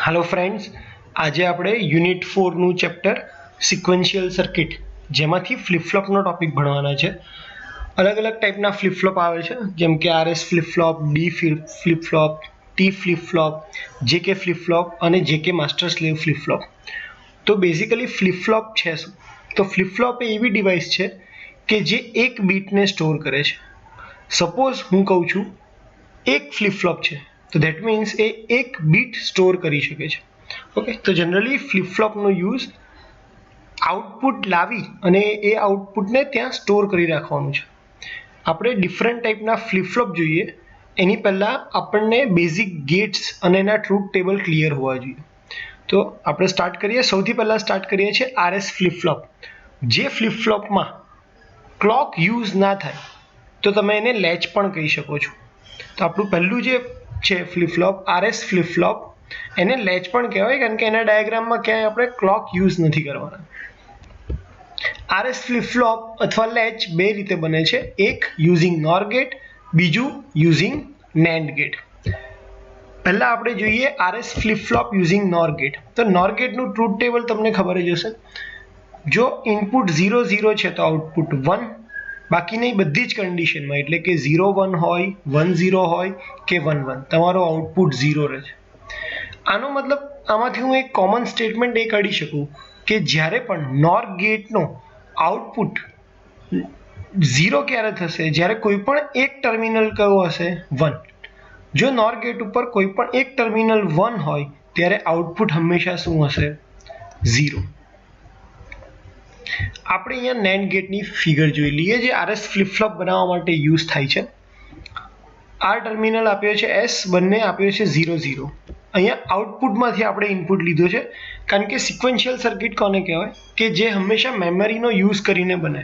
Hello friends, आज આપણે unit 4 નું ચેપ્ટર સિક્વન્શિયલ સર્કિટ જેમાંથી ફ્લિપ ફ્લોપ નો ટોપિક ભણવાના છે। અલગ અલગ ટાઈપના ફ્લિપ ફ્લોપ આવે છે, જેમ કે RS flip flop, D flip flop, T flip flop, JK flip flop અને JK master slave flip flop. તો બેઝિકલી ફ્લિપ ફ્લોપ છે શું? તો ફ્લિપ ફ્લોપ એ એવી ડિવાઇસ છે કે જે એક બીટને સ્ટોર કરે છે। સપોઝ હું કહું છું એક ફ્લિપ ફ્લોપ છે, તો ધેટ મીન્સ એ એક બીટ સ્ટોર કરી શકે છે। ઓકે, તો જનરલી ફ્લિપ ફ્લોપનો યુઝ આઉટપુટ લાવી અને એ આઉટપુટને ત્યાં સ્ટોર કરી રાખવાનું છે। આપણે ડિફરન્ટ ટાઈપના ફ્લિપ ફ્લોપ જોઈએ એની પહેલાં આપણને બેઝિક ગેટ્સ અને એના ટ્રુથ ટેબલ ક્લિયર હોવા જોઈએ। તો આપણે સ્ટાર્ટ કરીએ। સૌથી પહેલાં સ્ટાર્ટ કરીએ છીએ આરએસ ફ્લિપ ફ્લોપ। જે ફ્લિપ ફ્લોપમાં ક્લોક યુઝ ના થાય તો તમે એને લેચ પણ કહી શકો છો। તો આપણું પહેલું જે છે flip flop RS flip flop, એને લેચ પણ કહેવાય કારણ કે એના ડાયાગ્રામમાં ક્યાંય આપણે ક્લોક યુઝ નથી કરવાના। આરએસ ફ્લિપ ફ્લોપ અથવા લેચ બે રીતે બને છે, એક યુઝિંગ નોર ગેટ, બીજું યુઝિંગ નેન્ડ ગેટ। પહેલા આપણે જોઈએ RS flip flop using NOR gate. તો નોર ગેટનું ટ્રુથ ટેબલ તમને ખબર જ હશે। જો ઇનપુટ 0 0 છે તો આઉટપુટ 1, બાકીની બધી જ કન્ડિશનમાં એટલે કે 0 1 હોય, 1 0 હોય કે 1 1 તમારો આઉટપુટ 0 રહે છે। આનો મતલબ આમાંથી હું એક કોમન સ્ટેટમેન્ટ એ કાઢી શકું કે જ્યારે પણ નોર ગેટનો આઉટપુટ 0 ક્યારે થશે? જ્યારે કોઈ પણ એક ટર્મિનલ કયો હશે? 1। જો નોર ગેટ ઉપર કોઈ પણ એક ટર્મિનલ 1 હોય ત્યારે આઉટપુટ હંમેશા શું હશે? 0। આપણે અહીંયા નેન્ડ ગેટની ફિગર જોઈ લઈએ જે આરએસ ફ્લિપ ફ્લોપ બનાવવા માટે યુઝ થાય છે। આ ટર્મિનલ આપ્યો છે S, બંને આપ્યો છે 0 0। અહીંયા આઉટપુટમાંથી આપણે ઇનપુટ લીધો છે કારણ કે સિક્વન્શિયલ સર્કિટ કોને કહેવાય કે જે હંમેશા મેમરીનો યુઝ કરીને બને।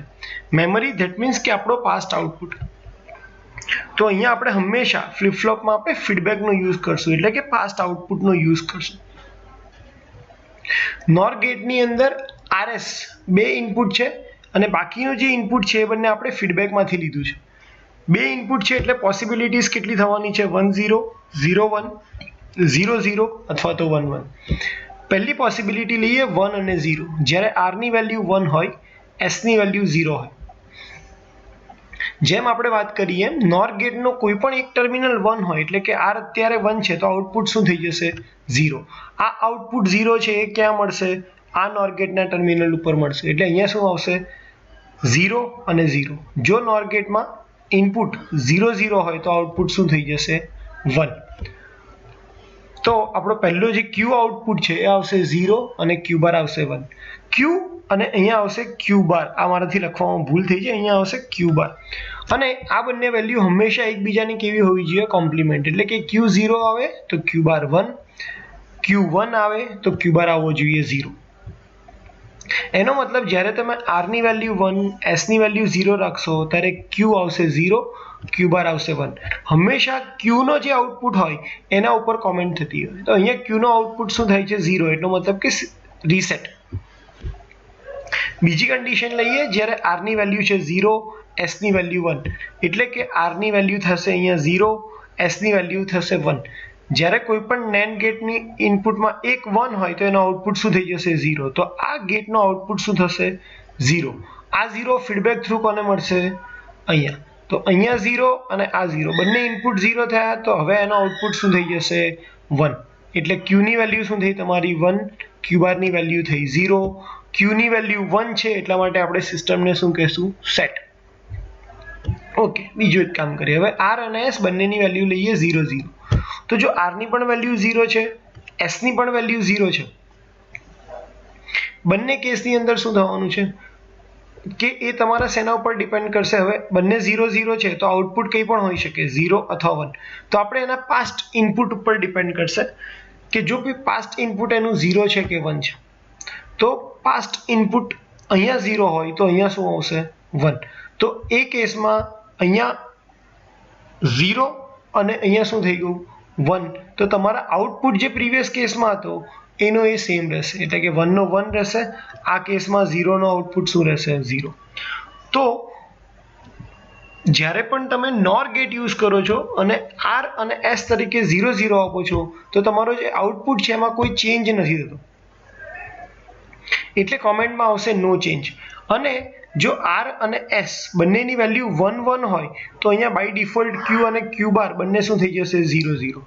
મેમરી ધેટ મીન્સ કે આપણો પાસ્ટ આઉટપુટ। તો અહીંયા આપણે હંમેશા ફ્લિપ ફ્લોપમાં આપણે ફીડબેકનો યુઝ કરશું એટલે કે પાસ્ટ આઉટપુટનો યુઝ કરશું। નોર ગેટની અંદર આરએસ બે ઇનપુટ છે અને બાકીનું જે ઇનપુટ છે એ બંને આપણે ફીડબેકમાંથી લીધું છે। બે ઇનપુટ છે એટલે પોસિબિલિટીઝ કેટલી થવાની છે? 1 0 0 1 0 0 અથવા તો 1 1। પહેલી પોસિબિલિટી લઈએ 1 અને 0। જ્યારે r ની વેલ્યુ 1 હોય, s ની વેલ્યુ 0 હોય। જેમ આપણે વાત કરીએ નોર ગેટનો કોઈ પણ એક ટર્મિનલ 1 હોય એટલે કે r અત્યારે 1 છે તો આઉટપુટ શું થઈ જશે? 0। આ આઉટપુટ 0 છે એ ક્યાં મળશે? આ નોર ગેટના ટર્મિનલ ઉપર મળશે। એટલે અહીંયા શું આવશે? 0 અને 0। જો નોર ગેટમાં ઇનપુટ 0 0 હોય તો આઉટપુટ શું થઈ જશે? 1। તો આપણો પહેલો જે Q આઉટપુટ છે એ આવશે 0 અને Q બાર આવશે 1। Q અને અહીંયા આવશે Q બાર, આ મારાથી લખવામાં ભૂલ થઈ છે, અહીંયા આવશે Q બાર। અને આ બંને વેલ્યુ હંમેશા એકબીજાની કેવી હોવી જોઈએ? કોમ્પ્લિમેન્ટ। એટલે કે Q 0 આવે તો Q બાર 1, Q 1 આવે તો Q બાર આવવો જોઈએ 0। એનો મતલબ જ્યારે તમે r ની વેલ્યુ 1, s ની વેલ્યુ 0 રાખશો ત્યારે Q આવશે 0, Q બાર આવશે 1। હંમેશા Q નો જે આઉટપુટ હોય એના ઉપર કોમેન્ટ થતી હોય। તો અહીંયા Q નો આઉટપુટ શું થાય છે? 0। એટલો મતલબ કે રીસેટ। બીજી કન્ડિશન લઈએ જ્યારે r ની વેલ્યુ છે 0, s ની વેલ્યુ 1 એટલે કે r ની વેલ્યુ થશે અહીંયા 0, s ની વેલ્યુ થશે 1। જ્યારે કોઈ પણ NAND ગેટની ઇનપુટમાં એક 1 હોય તો એનો આઉટપુટ શું થઈ જશે? 0। તો આ ગેટનો આઉટપુટ શું થશે? 0। આ 0 ફીડબેક થ્રુ કોને મળશે? અહીંયા। તો અહીંયા 0 અને આ 0 બંને ઇનપુટ 0 થયા તો હવે એનો આઉટપુટ શું થઈ જશે? 1। એટલે Q ની વેલ્યુ શું થઈ તમારી? 1, Q બાર ની વેલ્યુ થઈ 0, Q ની વેલ્યુ 1 છે એટલા માટે આપણે સિસ્ટમને શું કહેશું? સેટ। ઓકે, બીજું એક કામ કરીએ। હવે r અને s બંનેની વેલ્યુ લઈએ 0 0। તો જો r ની પણ વેલ્યુ 0 છે, s ની પણ વેલ્યુ 0 છે, બંને કેસની અંદર શું થવાનું છે કે એ તમારા શેના ઉપર ડિપેન્ડ કરશે? હવે બંને 0 0 છે તો આઉટપુટ કંઈ પણ હોઈ શકે, 0 અથવા 1। તો આપણે એના પાસ્ટ ઇનપુટ ઉપર ડિપેન્ડ કરશે કે જો કોઈ પાસ્ટ ઇનપુટ એનું 0 છે કે 1 છે તો પાસ્ટ ઇનપુટ અહીંયા 0 હોય તો અહીંયા શું આવશે? 1। તો એ કેસમાં અહીંયા 0 અને અહીંયા શું થઈ ગયું? 1। તો તમારા આઉટપુટ જે પ્રીવિયસ કેસમાં હતો એનો એ સેમ રહેશે એટલે કે 1 નો 1 રહેશે। આ કેસમાં 0 નો આઉટપુટ શું રહેશે? 0। તો જ્યારે પણ તમે નોર ગેટ યુઝ કરો છો અને આર અને એસ તરીકે 0 0 આપો છો તો તમારો જે આઉટપુટ છે એમાં કોઈ ચેન્જ નથી થતો, એટલે કોમેન્ટમાં આવશે નો ચેન્જ. અને જો આર અને એસ બંનેની વેલ્યુ 1 1 હોય તો અહીંયા બાય ડિફોલ્ટ ક્યુ અને ક્યુ બાર બંને શું થઈ જશે 0 0,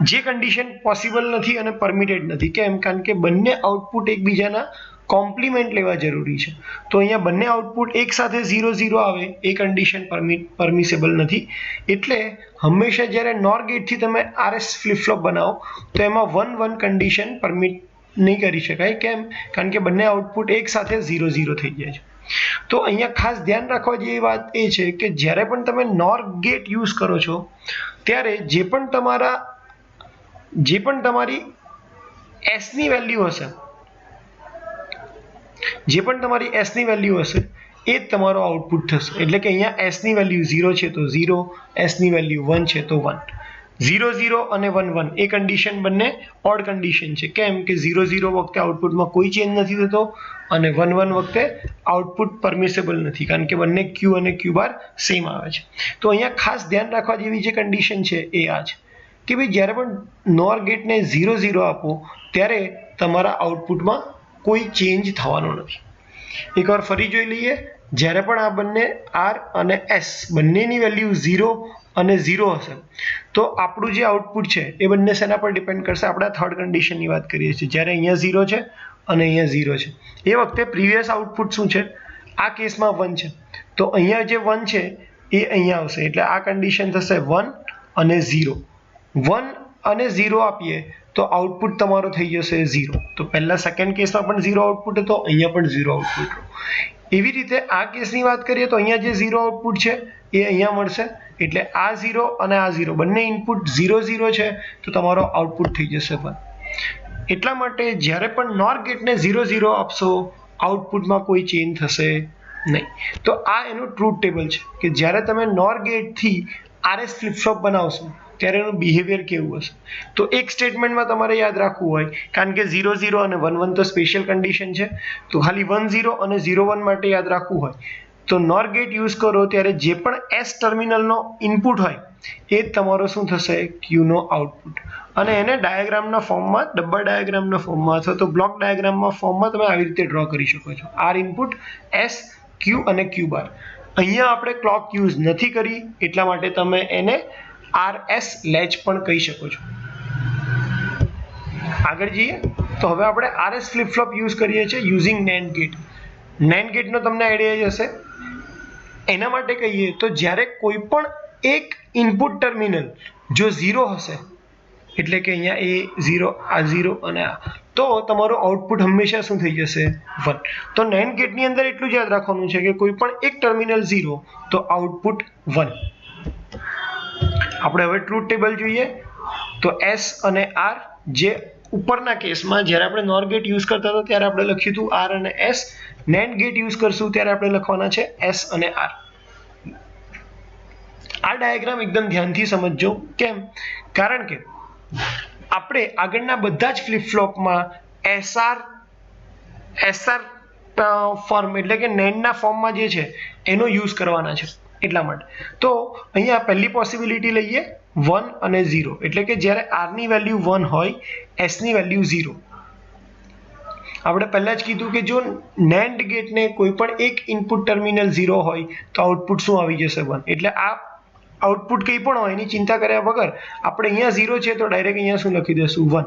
જે કન્ડિશન પોસિબલ નથી અને પરમિટેડ નથી. કેમ? કારણ કે બંને આઉટપુટ એકબીજાના કોમ્પ્લિમેન્ટ લેવા જરૂરી છે. તો અહીંયા બંને આઉટપુટ એક સાથે 0 0 આવે એ કન્ડિશન પરમિસેબલ નથી. એટલે હંમેશા જ્યારે નોર ગેટથી તમે આરએસ ફ્લિપ ફ્લોપ બનાવો તો એમાં 1 1 કન્ડિશન પરમિટ નહીં કરી શકાય. કેમ? કારણ કે બંને આઉટપુટ એક સાથે 0 0 થઈ જાય છે. તો અહીંયા ખાસ ધ્યાન રાખવા જેવી વાત એ છે કે જ્યારે પણ તમે નોર ગેટ યુઝ કરો છો ત્યારે જે પણ તમારી એસ ની વેલ્યુ હશે, જે પણ તમારી એસ ની વેલ્યુ હશે એ જ તમારો આઉટપુટ થશે. એટલે કે અહીંયા એસ ની વેલ્યુ 0 છે તો 0, એસ ની વેલ્યુ 1 છે તો 1. 0 0 અને 1 1 એ કન્ડિશન બંને ઓડ કન્ડિશન છે. કેમ કે 0 0 વખતે આઉટપુટમાં કોઈ ચેન્જ નથી થતો અને 1 1 વખતે આઉટપુટ પરમિસેબલ નથી, કારણ કે બંને ક્યુ અને ક્યુ બાર સેમ આવે છે. તો અહીંયા ખાસ ધ્યાન રાખવા જેવી જે કન્ડિશન છે એ આ છે કે ભાઈ જ્યારે પણ નોર ગેટને 0 0 આપો ત્યારે તમારા આઉટપુટમાં કોઈ ચેન્જ થવાનો નથી. એકવાર ફરી જોઈ લઈએ. જ્યારે પણ આ બંને આર અને એસ બંનેની વેલ્યુ 0 અને 0 હશે તો આપણું જે આઉટપુટ છે એ બંને શેના પર ડિપેન્ડ કરશે? આપણે થર્ડ કન્ડિશનની વાત કરીએ છીએ. જ્યારે અહીંયા 0 છે અને અહીંયા 0 છે એ વખતે પ્રીવિયસ આઉટપુટ શું છે? આ કેસમાં 1 છે તો અહીંયા જે 1 છે એ અહીંયા આવશે. એટલે આ કન્ડિશન થશે 1 અને 0. 1 અને 0 આપીએ તો આઉટપુટ તમારો થઈ જશે 0. તો પહેલા સેકન્ડ કેસમાં પણ 0 આઉટપુટ હતો, અહીંયા પણ 0 આઉટપુટ. એવી રીતે આ કેસની વાત કરીએ તો અહીંયા જે 0 આઉટપુટ છે એ અહીંયા મળશે. એટલે આ 0 અને આ 0 બંને ઇનપુટ 0 0 છે તો તમારો આઉટપુટ થઈ જશે 1. એટલા માટે જ્યારે પણ નોર ગેટને 0 0 આપશો આઉટપુટમાં કોઈ ચેન્જ થશે નહીં. તો આ એનું ટ્રુથ ટેબલ છે કે જ્યારે તમે નોર ગેટથી આરએસ ફ્લિપ ફ્લોપ બનાવશો ત્યારે એનું બિહેવિયર કેવું હશે. તો એક સ્ટેટમેન્ટમાં તમારે યાદ રાખવું હોય, કારણ કે 0 0 અને 1 1 તો સ્પેશિયલ કન્ડિશન છે, તો ખાલી 1 0 અને 0 1 માટે યાદ રાખવું હોય તો નોર ગેટ યુઝ કરો ત્યારે જે પણ એસ ટર્મિનલનો ઇનપુટ હોય એ જ તમારો શું થશે? ક્યુનો આઉટપુટ. અને એને ડાયાગ્રામના ફોર્મમાં, ડબ્બા ડાયાગ્રામના ફોર્મમાં અથવા તો બ્લોક ડાયાગ્રામમાં ફોર્મમાં તમે આવી રીતે ડ્રો કરી શકો છો. આર ઇનપુટ, એસ, ક્યુ અને ક્યુ બાર. અહીંયા આપણે ક્લોક યુઝ નથી કરી એટલા માટે તમે એને આરએસ લેચ પણ કહી શકો છો. આગળ જઈએ તો હવે આપણે આરએસ ફ્લિપ ફ્લોપ યુઝ કરીએ છીએ યુઝિંગ NAND ગેટ. NAND ગેટનો તમને આઈડિયા હશે. એના માટે કહીએ તો જ્યારે કોઈ પણ એક ઇનપુટ ટર્મિનલ જો 0 હશે, એટલે કે અહીંયા એ 0, આ 0 અને આ, તો તમારું આઉટપુટ હંમેશા શું થઈ જશે? 1. તો NAND ગેટની અંદર એટલું જ યાદ રાખવાનું છે કે કોઈ પણ એક ટર્મિનલ 0 તો આઉટપુટ 1. આપણે હવે ટ્રુથ ટેબલ જોઈએ તો એસ અને આર, જે ઉપરના કેસમાં જ્યારે આપણે નોર ગેટ યુઝ કરતા હતા ત્યારે આપણે લખ્યું હતું આર અને એસ. NAND ગેટ યુઝ કરશું ત્યારે આપણે લખવાના છે એસ અને આર. આ ડાયાગ્રામ એકદમ ધ્યાનથી સમજજો. કેમ? કારણ કે આપણે આગળના બધા જ ફ્લિપ ફ્લોપમાં એસઆર ફોર્મ એટલે કે NAND ના ફોર્મમાં જે છે એનો યુઝ કરવાના છે. એટલા માટે તો અહીંયા પહેલી પોસિબિલિટી લઈએ 1 અને 0, એટલે કે જ્યારે આર ની વેલ્યુ 1 હોય, એસ ની વેલ્યુ 0. આપણે પહેલા જ કીધું કે જો NAND ગેટને કોઈ પણ એક ઇનપુટ ટર્મિનલ 0 હોય તો આઉટપુટ શું આવી જશે? 1. એટલે આ આઉટપુટ કંઈ પણ હોય એની ચિંતા કર્યા વગર આપણે અહીંયા 0 છે તો ડાયરેક્ટ અહીંયા શું લખી દઈશું? 1.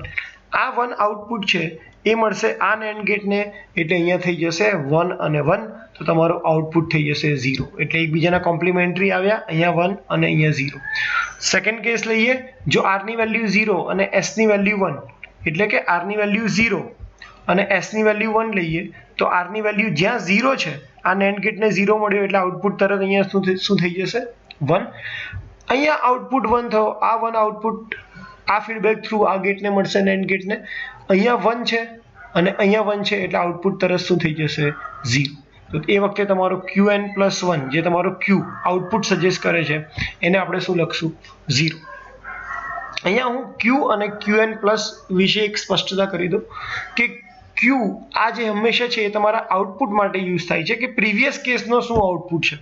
આ 1 આઉટપુટ છે એ મળશે આ NAND ગેટને, એટલે અહીંયા થઈ જશે 1 અને 1, તો તમારો આઉટપુટ થઈ જશે 0. એટલે એકબીજાના કોમ્પ્લિમેન્ટરી આવ્યા, અહીંયા 1 અને અહીંયા 0. સેકન્ડ કેસ લઈએ. જો આર ની વેલ્યુ 0 અને એસ ની વેલ્યુ 1, એટલે કે આર ની વેલ્યુ 0 અને એસ ની વેલ્યુ 1 લઈએ તો આર ની વેલ્યુ જ્યાં 0 છે આ NAND ગેટને 0 મળ્યો એટલે આઉટપુટ તરત અહીંયા શું થઈ જશે? 1. અહીંયા આઉટપુટ 1 થયો, આ 1 આઉટપુટ આ ફીડબેક થ્રુ આ ગેટને મળશે NAND ગેટને. અહીંયા 1 છે અને અહીંયા 1 છે એટલે આઉટપુટ તરત શું થઈ જશે? 0. તો એ વખતે તમારો Qn+1 જે તમારો Q આઉટપુટ સજેસ્ટ કરે છે એને આપણે શું લખશું? 0. અહીંયા હું Q અને Qn+ વિશે એક સ્પષ્ટતા કરી દઉં કે Q આ જે હંમેશા છે એ તમારા આઉટપુટ માટે યુઝ થાય છે કે પ્રીવિયસ કેસનો શું આઉટપુટ છે.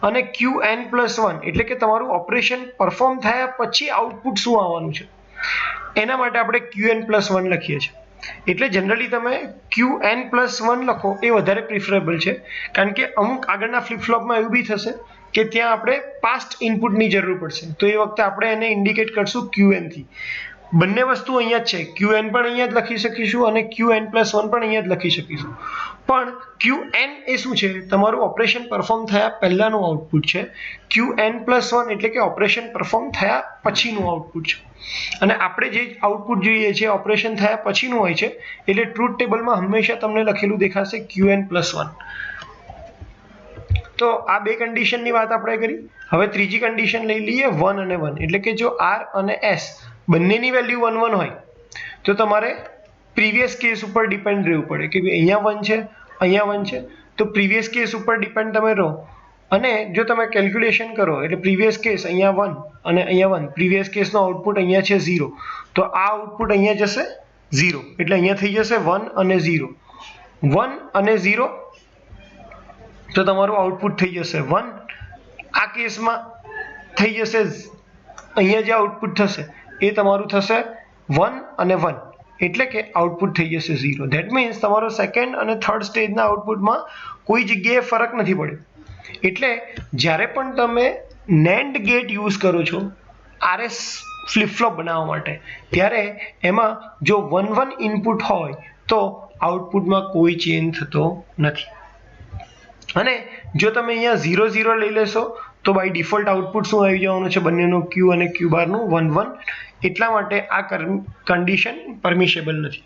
અને Qn+1 એટલે કે તમારું ઓપરેશન પરફોર્મ થયા પછી આઉટપુટ શું આવવાનું છે એના માટે આપણે Qn+1 લખીએ છીએ. એટલે જનરલી તમે Qn+1 લખો એ વધારે પ્રિફરેબલ છે, કારણ કે અમુક આગળના ફ્લિપ ફ્લોપમાં એવું બી થશે કે ત્યાં આપણે પાસ્ટ ઇનપુટની જરૂર પડશે, તો એ વખતે આપણે એને ઇન્ડિકેટ કરશું Qn થી. બંને વસ્તુ અહીંયા જ છે, Qn પણ અહીંયા જ લખી શકીશું અને Qn+1 પણ અહીંયા જ લખી શકીશું. પણ Qn એ શું છે, તમારું ઓપરેશન પરફોર્મ થયા પહેલાનું આઉટપુટ છે. Qn+1 એટલે કે ઓપરેશન પરફોર્મ થયા પછીનું આઉટપુટ છે. અને આપણે જે આઉટપુટ જોઈએ છે ઓપરેશન થયા પછીનું હોય છે, એટલે ટ્રુથ ટેબલમાં હંમેશા તમને લખેલું દેખાશે Qn+1. તો આ બે કન્ડિશનની વાત આપણે કરી. હવે ત્રીજી કન્ડિશન લઈ લઈએ 1 અને 1, એટલે કે જો R અને S બંનેની વેલ્યુ 1 1 હોય તો તમારે પ્રીવિયસ કેસ ઉપર ડિપેન્ડ રહેવું પડે કે ભાઈ અહીંયા 1 છે, અહીંયા 1 છે, તો પ્રીવિયસ કેસ ઉપર ડિપેન્ડ તમે રહો. અને જો તમે કેલ્ક્યુલેશન કરો એટલે પ્રીવિયસ કેસ અહીંયા 1 અને અહીંયા 1, પ્રીવિયસ કેસનો આઉટપુટ અહીંયા છે 0, તો આ આઉટપુટ અહીંયા જશે 0, એટલે અહીંયા થઈ જશે 1 અને 0, 1 અને 0, તો તમારું આઉટપુટ થઈ જશે 1. આ કેસમાં થઈ જશે અહીંયા જે આઉટપુટ થશે એ તમારું થશે 1 અને 1, એટલે કે આઉટપુટ થઈ જશે 0. ધેટ મીન્સ તમારો સેકન્ડ અને થર્ડ સ્ટેજના આઉટપુટમાં કોઈ જગ્યાએ ફરક નથી પડ્યો. એટલે જ્યારે પણ તમે NAND ગેટ યુઝ કરો છો RS ફ્લિપ ફ્લોપ બનાવવા માટે, ત્યારે એમાં જો 1 1 ઇનપુટ હોય તો આઉટપુટમાં કોઈ ચેન્જ થતો નથી. અને જો તમે અહીંયા 0 0 લઈ લેશો તો બાય ડિફોલ્ટ આઉટપુટ શું આવી જવાનું છે, બંનેનો Q અને Q બારનું 1 1. એટલા માટે આ કન્ડિશન પરમિશેબલ નથી.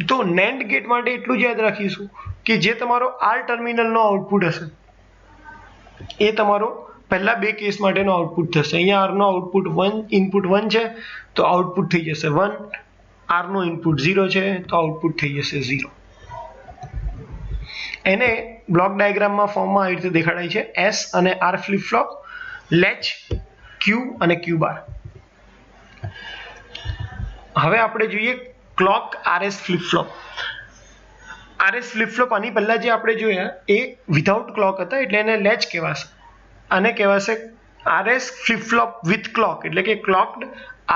તો NAND ગેટ માટે એટલું જ યાદ રાખીશું કે જે તમારો R ટર્મિનલનો આઉટપુટ હશે એ તમારો પહેલા બે કેસ માટેનો આઉટપુટ થશે. અહીંયા R નો આઉટપુટ 1 ઇનપુટ 1 છે તો આઉટપુટ થઈ જશે 1, R નો ઇનપુટ 0 છે તો આઉટપુટ થઈ જશે 0. એને બ્લોક ડાયાગ્રામમાં ફોર્મમાં આવી રીતે દેખાડાય છે, S અને R flip flop, latch Q અને Q બાર. હવે આપણે જોઈએ clock RS flip flop. RS flip flop આની પહેલા જે આપણે જોયા એ વિધાઉટ ક્લોક હતા, એટલે એને લેચ કહેવાશે. આને કહેવાશે RS flip flop with clock, એટલે કે ક્લોક્ડ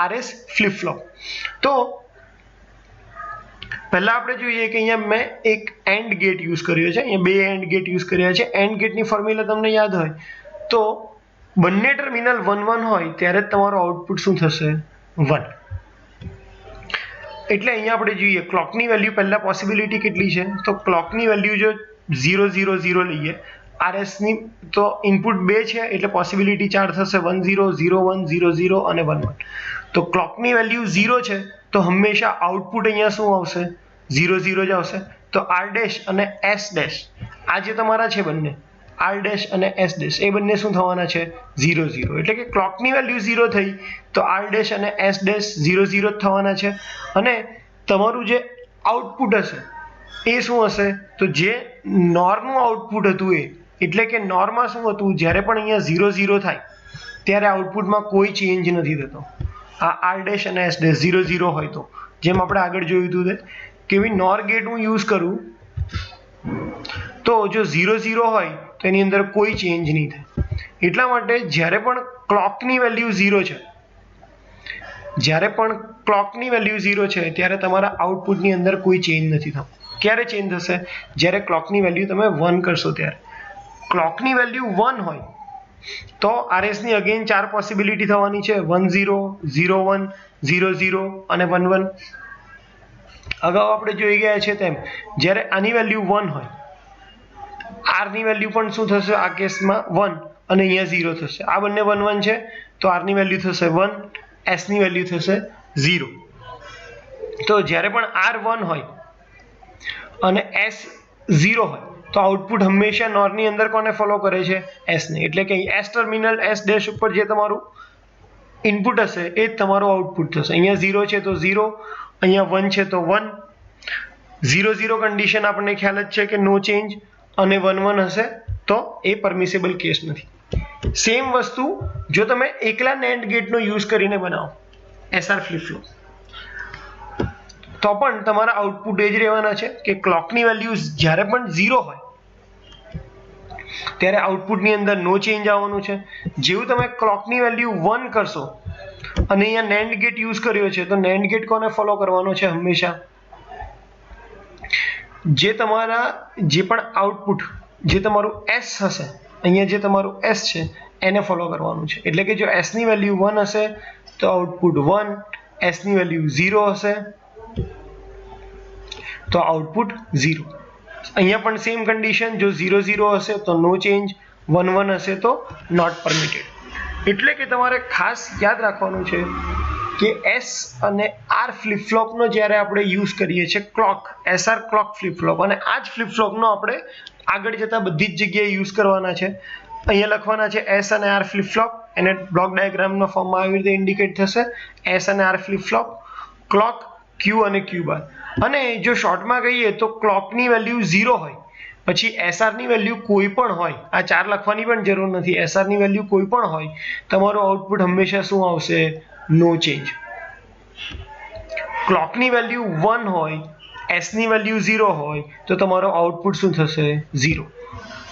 RS ફ્લિપ ફ્લોપ. તો પહેલા આપણે જોઈએ કે અહીંયા મેં એક એન્ડ ગેટ યુઝ કર્યો છે, અહીંયા બે એન્ડ ગેટ યુઝ કર્યા છે. એન્ડ ગેટની ફોર્મ્યુલા તમને યાદ હોય તો બંને ટર્મિનલ 1 1 હોય ત્યારે જ તમારો આઉટપુટ શું થશે 1. એટલે અહીંયા આપણે જોઈએ ક્લોકની વેલ્યુ પહેલા પોસિબિલિટી કેટલી છે, તો ક્લોકની વેલ્યુ જો 0 0 0 લઈએ, RS ની તો ઇનપુટ 2 છે એટલે પોસિબિલિટી 4 થશે, 1 0 0 1 0 0 અને 1 1. તો ક્લોકની વેલ્યુ 0 છે તો હંમેશા આઉટપુટ અહીંયા શું આવશે 0 0 જ આવશે. તો R' અને S' આ જે તમારા છે બંને R' અને S' એ બંને શું થવાના છે 0 0, એટલે કે ક્લોકની વેલ્યુ 0 થઈ તો R' અને S' 0 0 જ થવાના છે. અને તમારું જે આઉટપુટ હશે એ શું હશે, તો જે નોરનું આઉટપુટ હતું એ, એટલે કે નોરમાં શું હતું, જ્યારે પણ અહીંયા 0 0 થાય ત્યારે આઉટપુટમાં કોઈ ચેન્જ નથી થતો. આ R' અને S' 0 0 હોય તો, જેમ આપણે આગળ જોયું હતું કે ભાઈ નોર ગેટ હું યુઝ કરું તો જો 0 0 હોય તો એની અંદર કોઈ ચેન્જ નહીં થાય. એટલા માટે જ્યારે પણ ક્લોકની વેલ્યુ 0 છે, જ્યારે પણ ક્લોકની વેલ્યુ 0 છે ત્યારે તમારા આઉટપુટની અંદર કોઈ ચેન્જ નથી થતો. ક્યારે ચેન્જ થશે, જ્યારે ક્લોકની વેલ્યુ તમે 1 કરશો ત્યારે. ક્લોકની વેલ્યુ 1 હોય તો RS ની અગેન 4 પોસિબિલિટી થવાની છે, 1 0 0 1 0 0 અને 1 1. અગાઉ આપણે જોઈ ગયા છે તેમ જ્યારે આની વેલ્યુ 1 હોય, R ની વેલ્યુ પણ શું થશે આ કેસમાં 1 અને અહીંયા 0 થશે. આ બંને 1 1 છે તો R ની વેલ્યુ થશે 1, S ની વેલ્યુ થશે 0. તો જ્યારે પણ R 1 હોય અને S 0 હોય તો આઉટપુટ હંમેશા નોરની અંદર કોને ફોલો કરે છે, S ને. એટલે કે S ટર્મિનલ S' ઉપર જે તમારું ઇનપુટ હશે એ જ તમારું આઉટપુટ થશે. અહીંયા 0 છે તો 0, અહીંયા 1 છે તો 1. 0 0 કન્ડિશન આપણને ખ્યાલ જ છે કે નો ચેન્જ, અને 1 1 હશે તો એ પરમિસેબલ કેસ નથી. સેમ વસ્તુ જો તમે એકલા NAND ગેટનો યુઝ કરીને બનાવો SR ફ્લિપ ફ્લોપ, તો પણ તમારા આઉટપુટ એ જ રહેવાના છે કે ક્લોકની વેલ્યુ જ્યારે પણ 0 હોય ત્યારે આઉટપુટની અંદર નો ચેન્જ આવવાનું છે. જેવું તમે ક્લોકની વેલ્યુ 1 કરશો અને અહીંયા NAND ગેટ યુઝ કર્યો છે, તો NAND ગેટ કોને ફોલો કરવાનો છે? હંમેશા જે તમારા જે પણ આઉટપુટ જે તમારું S હશે, અહીંયા જે તમારું S છે એને ફોલો કરવાનું છે. એટલે કે જો S ની વેલ્યુ 1 હશે તો આઉટપુટ 1, S ની વેલ્યુ 0 હશે તો આઉટપુટ 0. અહીંયા પણ સેમ કન્ડિશન, જો 0 0 હશે તો નો ચેન્જ, 1 1 હશે તો નોટ પરમિટેડ. એટલે કે તમારે ખાસ યાદ રાખવાનું છે કે S અને R ફ્લિપ ફ્લોપનો જ્યારે આપણે યુઝ કરીએ છીએ clock, SR clock flip flop, અને આ જ ફ્લિપ ફ્લોપનો આપણે આગળ જતા બધી જ જગ્યાએ યુઝ કરવાના છે. અહીંયા લખવાના છે S અને R ફ્લિપ ફ્લોપ, એને બ્લોક ડાયાગ્રામના ફોર્મમાં આવી રીતે ઇન્ડિકેટ થશે. S અને R flip flop, clock, Q અને Q બાર. અને જો શોર્ટમાં કહીએ તો ક્લોકની વેલ્યુ 0 હોય, પછી SR ની વેલ્યુ કોઈ પણ હોય, આ 4 લખવાની પણ જરૂર નથી, SR ની વેલ્યુ કોઈ પણ હોય, તમારું આઉટપુટ હંમેશા શું આવશે? નો ચેન્જ. ક્લોકની વેલ્યુ 1 હોય, S ની વેલ્યુ 0 હોય તો તમારો આઉટપુટ શું થશે? 0.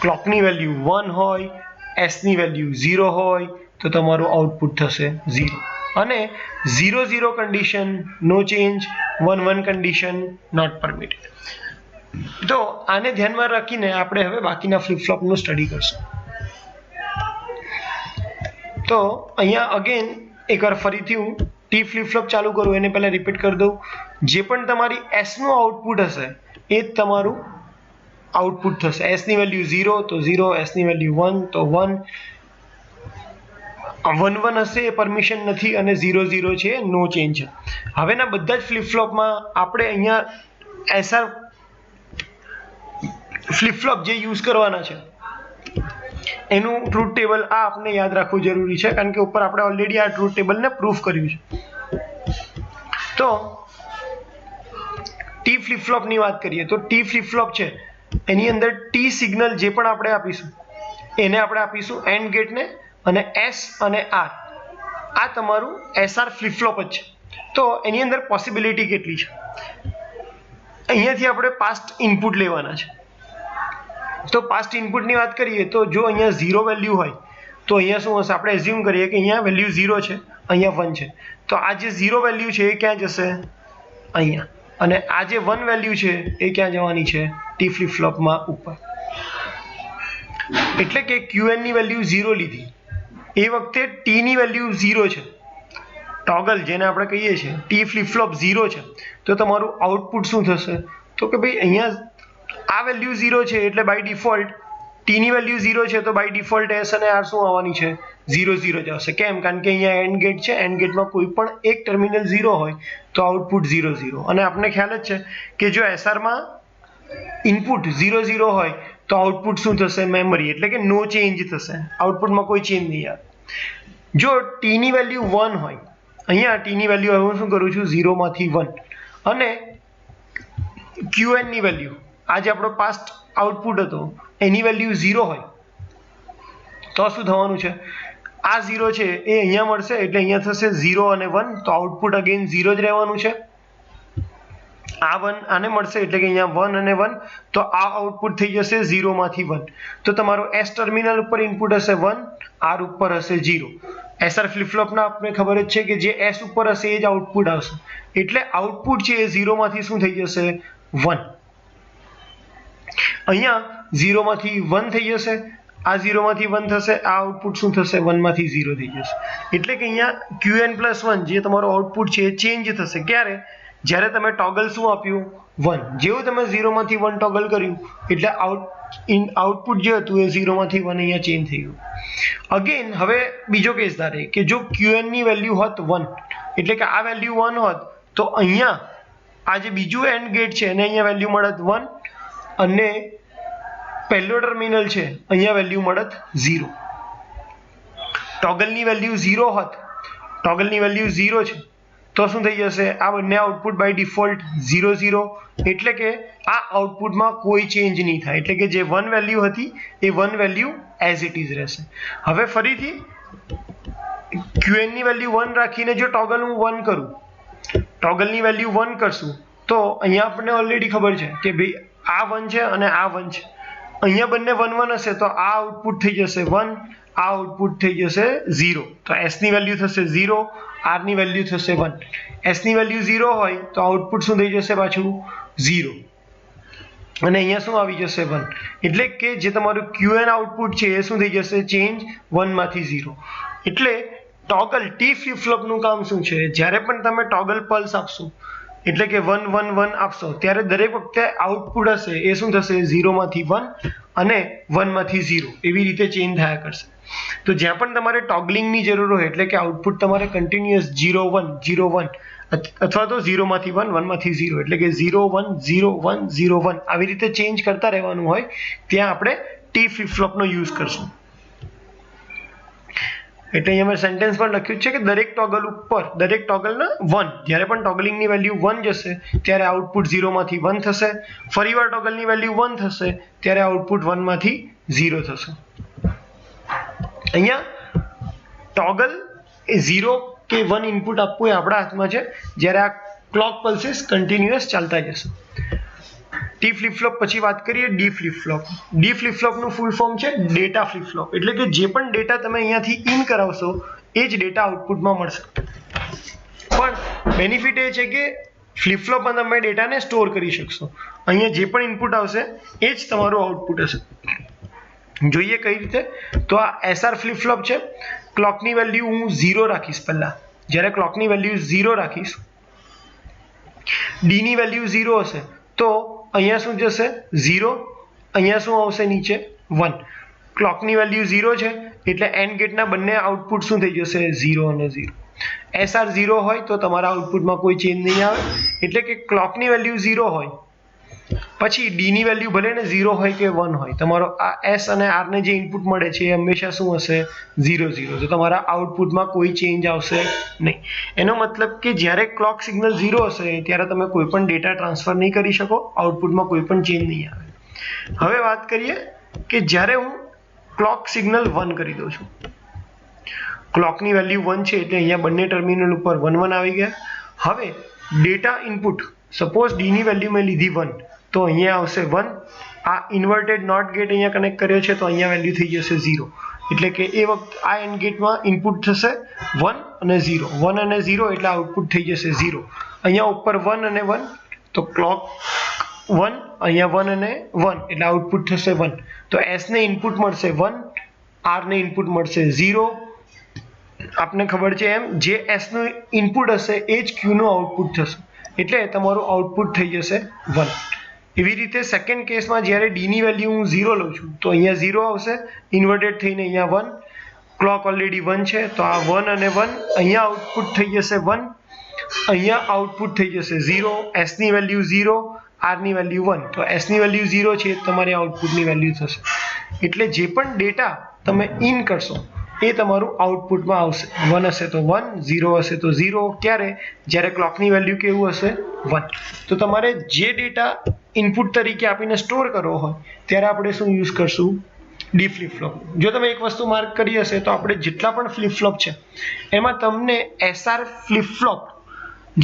ક્લોકની વેલ્યુ 1 હોય, S ની વેલ્યુ 0 હોય તો તમારું આઉટપુટ થશે 0. અને 0 0 કન્ડિશન નો ચેન્જ, 1 1 કન્ડિશન નોટ પરમિટેડ. તો આને ધ્યાનમાં રાખીને આપણે હવે બાકીના ફ્લિપ ફ્લોપનું સ્ટડી કરશું. તો અહીંયા અગેન એકવાર ફરીથી હું ટી ફ્લિપ ફ્લોપ ચાલુ કરું એને પહેલા રિપીટ કરી દઉં. જે પણ તમારી S નું આઉટપુટ હશે એ જ તમારું આઉટપુટ થશે. S ની વેલ્યુ 0 તો 0, S ની વેલ્યુ 1 તો 1, 1 1 હશે એ પરમિશન નથી અને 0 0 છે નો ચેન્જ છે. હવેના બધા જ ફ્લિપ ફ્લોપમાં આપણે અહીંયા SR ફ્લિપ ફ્લોપ જે યુઝ કરવાના છે એનું ટ્રુથ ટેબલ આ આપણે યાદ રાખવું જરૂરી છે, કારણ કે ઉપર આપણે ઓલરેડી આ ટ્રુથ ટેબલને પ્રૂફ કર્યું છે. તો ટી ફ્લિપ ફ્લોપની વાત કરીએ તો ટી ફ્લિપ ફ્લોપ છે એની અંદર ટી સિગ્નલ જે પણ આપણે આપીશું એને આપણે આપીશું AND ગેટને, અને S અને R આ તમારું SR ફ્લિપ ફ્લોપ જ છે. તો એની અંદર પોસિબિલિટી કેટલી છે? અહીંયાથી આપણે પાસ્ટ ઇનપુટ લેવાના છે. તો પાસ્ટ ઇનપુટની વાત કરીએ તો જો અહીંયા 0 વેલ્યુ હોય તો અહીંયા શું હશે? આપણે એઝ્યુમ કરીએ કે અહીંયા વેલ્યુ 0 છે, અહીંયા 1 છે, તો આ જે 0 વેલ્યુ છે એ ક્યાં જશે? અહીંયા. અને આ જે 1 વેલ્યુ છે એ ક્યાં જવાની છે? ટી ફ્લિપ ફ્લોપમાં ઉપર. એટલે કે Qn ની વેલ્યુ 0 લીધી, એ વખતે T ની વેલ્યુ 0 છે, ટોગલ જેને આપણે કહીએ છીએ ટી ફ્લિપ ફ્લોપ 0 છે, તો તમારું આઉટપુટ શું થશે? તો કે ભાઈ અહીંયા આ વેલ્યુ 0 છે એટલે બાય ડિફોલ્ટ T ની વેલ્યુ 0 છે તો બાય ડિફોલ્ટ S અને R શું આવવાની છે? 0 0 જ આવશે. કેમ? કારણ કે અહીંયા AND ગેટ છે, AND ગેટમાં કોઈ પણ એક ટર્મિનલ 0 હોય તો આઉટપુટ 0 0. અને આપણને ખ્યાલ જ છે કે જો SR માં ઇનપુટ 0 0 હોય તો આઉટપુટ શું થશે? મેમરી, એટલે કે નો ચેન્જ થશે, આઉટપુટમાં કોઈ ચેન્જ નહીં આવે. જો T ની વેલ્યુ 1 હોય, અહીંયા T ની વેલ્યુ હું શું કરું છું? 0 માંથી 1, અને Qn ની વેલ્યુ આજે આપણો પાસ્ટ આઉટપુટ હતો એની વેલ્યુ 0 હોય તો શું થવાનું છે? આ 0 છે એ અહીંયા મળશે એટલે અહીંયા થશે 0 અને 1, તો આઉટપુટ અગેન 0 જ રહેવાનું છે. આ 1 આને મળશે એટલે કે અહીંયા 1 અને 1, તો આ આઉટપુટ થઈ જશે 0 માંથી 1. તો તમારો S ટર્મિનલ ઉપર ઇનપુટ હશે 1, R ઉપર હશે 0. SR ફ્લિપ ફ્લોપના આપણે ખબર જ છે કે જે S ઉપર હશે એ જ આઉટપુટ આવશે, એટલે આઉટપુટ છે એ 0 માંથી શું થઈ જશે? 1. અહીંયા 0 માંથી 1 થઈ જશે, આ 0 માંથી 1 થશે, આ આઉટપુટ શું થશે? 1 માંથી 0 થઈ જશે. એટલે કે અહીંયા Qn+1 જે તમારો આઉટપુટ છે એ ચેન્જ થશે. ક્યારે? જ્યારે તમે ટોગલ શું આપ્યું? 1. જેવું તમે 0 માંથી 1 ટોગલ કર્યું એટલે આઉટપુટ જે હતું એ 0 માંથી 1 અહીંયા ચેન્જ થઈ ગયું. અગેન હવે બીજો કેસ ધારે કે જો Qn ની વેલ્યુ હોત 1, એટલે કે આ વેલ્યુ 1 હોત તો અહીંયા આ જે બીજું AND ગેટ છે એને અહીંયા વેલ્યુ મળત 1, અને પહેલો ટર્મિનલ છે અહીંયા વેલ્યુ મળત 0. ટોગલની વેલ્યુ 0 હોત, ટોગલની વેલ્યુ 0 છે તો શું થઈ જશે? આ બંને આઉટપુટ બાય ડિફોલ્ટ 0 0, એટલે કે આ આઉટપુટમાં કોઈ ચેન્જ નહીં થાય, એટલે કે જે 1 વેલ્યુ હતી એ 1 વેલ્યુ એઝ ઇટ ઇઝ રહેશે. હવે ફરીથી Qn ની વેલ્યુ 1 રાખીને જો ટોગલ હું 1 કરું, ટોગલની વેલ્યુ 1 કરશું તો અહીંયા આપણને ઓલરેડી ખબર છે કે ભાઈ આ 1 છે અને આ 1 છે, અહીંયા બંને 1 1 હશે તો આ આઉટપુટ થઈ જશે 1, આ આઉટપુટ થઈ જશે 0. તો s ની વેલ્યુ થશે 0, r ની વેલ્યુ થશે 1. s ની વેલ્યુ 0 હોય તો આઉટપુટ શું થઈ જશે પાછું 0 અને અહીંયા શું આવી જશે 1. એટલે કે જે તમારું qn આઉટપુટ છે એ શું થઈ જશે ચેન્જ 1 માંથી 0. એટલે ટોગલ ટી ફ્લિપ ફ્લોપ નું કામ શું છે, જ્યારે પણ તમે ટોગલ પલ્સ આપશો એટલે કે 1 1 1 આપશો ત્યારે દરેક વખતે આઉટપુટ હશે એ શું થશે 0 માંથી 1 અને 1 માંથી 0 એવી રીતે ચેન્જ થયા કરશે. તો જ્યાં પણ તમારે ટોગલિંગની જરૂર હોય એટલે કે આઉટપુટ તમારે કન્ટિન્યુઅસ 0 1 0 1 અથવા તો 0 માંથી 1 1 માંથી 0 એટલે કે 0 1 0 1 0 1 આવી રીતે ચેન્જ કરતા રહેવાનું હોય ત્યાં આપણે ટી ફ્લિપ ફ્લોપનો યુઝ કરશું. એટલે અહીંયા મેં સેન્ટેન્સ પણ લખ્યું છે કે દરેક ટોગલ ઉપર દરેક ટોગલના 1 જ્યારે પણ ટોગલિંગની વેલ્યુ 1 જશે ત્યારે આઉટપુટ 0 માંથી 1 થશે, ફરીવાર ટોગલની વેલ્યુ 1 થશે ત્યારે આઉટપુટ 1 માંથી 0 થશે. અહીંયા ટોગલ એ 0 કે 1 ઇનપુટ આપવું એ આપણા હાથમાં છે જ્યારે આ ક્લોક પલ્સીસ કન્ટિન્યુઅસ ચાલતા જશે. ટી ફ્લિપ ફ્લોપ પછી વાત કરીએ D flip flop. D flip ફ્લોપનું ફૂલ ફોર્મ છે ડેટા ફ્લિપ ફ્લોપ. એટલે કે જે પણ ડેટા તમે અહીંયાથી ઇન કરાવશો એ જ ડેટા આઉટપુટમાં મળશે. પણ બેનિફિટ એ છે કે ફ્લિપ ફ્લોપમાં તમે ડેટાને સ્ટોર કરી શકશો. અહીંયા જે પણ ઇનપુટ આવશે એ જ તમારું આઉટપુટ હશે. જોઈએ કઈ રીતે, તો આ એસઆર ફ્લિપ ફ્લોપ છે. ક્લોકની વેલ્યુ હું 0 રાખીશ પહેલા. જ્યારે ક્લોકની વેલ્યુ 0 રાખીશ, ડી ની વેલ્યુ 0 હશે તો અહીંયા શું જશે 0, અહીંયા શું આવશે નીચે 1. ક્લોકની વેલ્યુ 0 છે એટલે એન્ડ ગેટના બંને આઉટપુટ શું થઈ જશે 0 અને 0. એસઆર 0 હોય તો તમારા આઉટપુટમાં કોઈ ચેન્જ નહીં આવે. એટલે કે ક્લોકની વેલ્યુ 0 હોય પછી ડી ની વેલ્યુ ભલે ને 0 હોય કે 1 હોય, તમારો આ એસ અને આર ને જે ઇનપુટ મળે છે એ હંમેશા શું હશે 0 0. તો તમારા આઉટપુટમાં કોઈ ચેન્જ આવશે નહીં. એનો મતલબ કે જ્યારે ક્લોક સિગ્નલ 0 હશે ત્યારે તમે કોઈ પણ ડેટા ટ્રાન્સફર નહીં કરી શકો, આઉટપુટમાં કોઈ પણ ચેન્જ નહીં આવે. હવે વાત કરીએ કે જ્યારે હું ક્લોક સિગ્નલ 1 કરી દઉં છું, ક્લોકની વેલ્યુ 1 છે એટલે અહીંયા બંને ટર્મિનલ ઉપર 1 1 આવી ગયા. હવે ડેટા ઇનપુટ સપોઝ ડી ની વેલ્યુ મેં લીધી 1 તો અહીંયા આવશે 1. આ ઇન્વર્ટેડ નોટ ગેટ અહીંયા કનેક્ટ કર્યો છે તો અહીંયા વેલ્યુ થઈ જશે 0. એટલે કે એ વખત આ એન્ડ ગેટમાં ઇનપુટ થશે 1 અને 0. 1 અને 0 એટલે આઉટપુટ થઈ જશે 0. અહીંયા ઉપર 1 અને 1 તો ક્લોક 1, અહીંયા 1 અને 1 એટલે આઉટપુટ થશે 1. તો એસ ને ઇનપુટ મળશે 1, આર ને ઇનપુટ મળશે 0. આપને ખબર છે એમ જે એસ નું ઇનપુટ હશે એ જ ક્યુ નું આઉટપુટ થશે એટલે તમારું આઉટપુટ થઈ જશે 1. એવી રીતે સેકન્ડ કેસમાં જ્યારે ડી ની વેલ્યુ હું 0 લઉં છું તો અહીંયા 0 આવશે, ઇન્વર્ટેડ થઈને અહીંયા 1. ક્લોક ઓલરેડી 1 છે તો આ 1 અને 1 અહીંયા આઉટપુટ થઈ જશે 1, અહીંયા આઉટપુટ થઈ જશે 0. એસ ની વેલ્યુ 0, આર ની વેલ્યુ 1. તો એસ ની વેલ્યુ 0 છે તમારી આઉટપુટની વેલ્યુ થશે. એટલે જે પણ ડેટા તમે ઇન કરશો એ તમારું આઉટપુટમાં આવશે. 1 હશે તો 1, 0 હશે તો 0. ક્યારે? જ્યારે ક્લોકની વેલ્યુ કેવું હશે 1. તો તમારે જે ડેટા ઇનપુટ તરીકે આપીને સ્ટોર કરવો હોય ત્યારે આપણે શું યુઝ કરશું ડી ફ્લિપ ફ્લોપ. જો તમે એક વસ્તુ માર્ક કરી હશે તો આપણે જેટલા પણ ફ્લિપ ફ્લોપ છે એમાં તમને એસઆર ફ્લિપ ફ્લોપ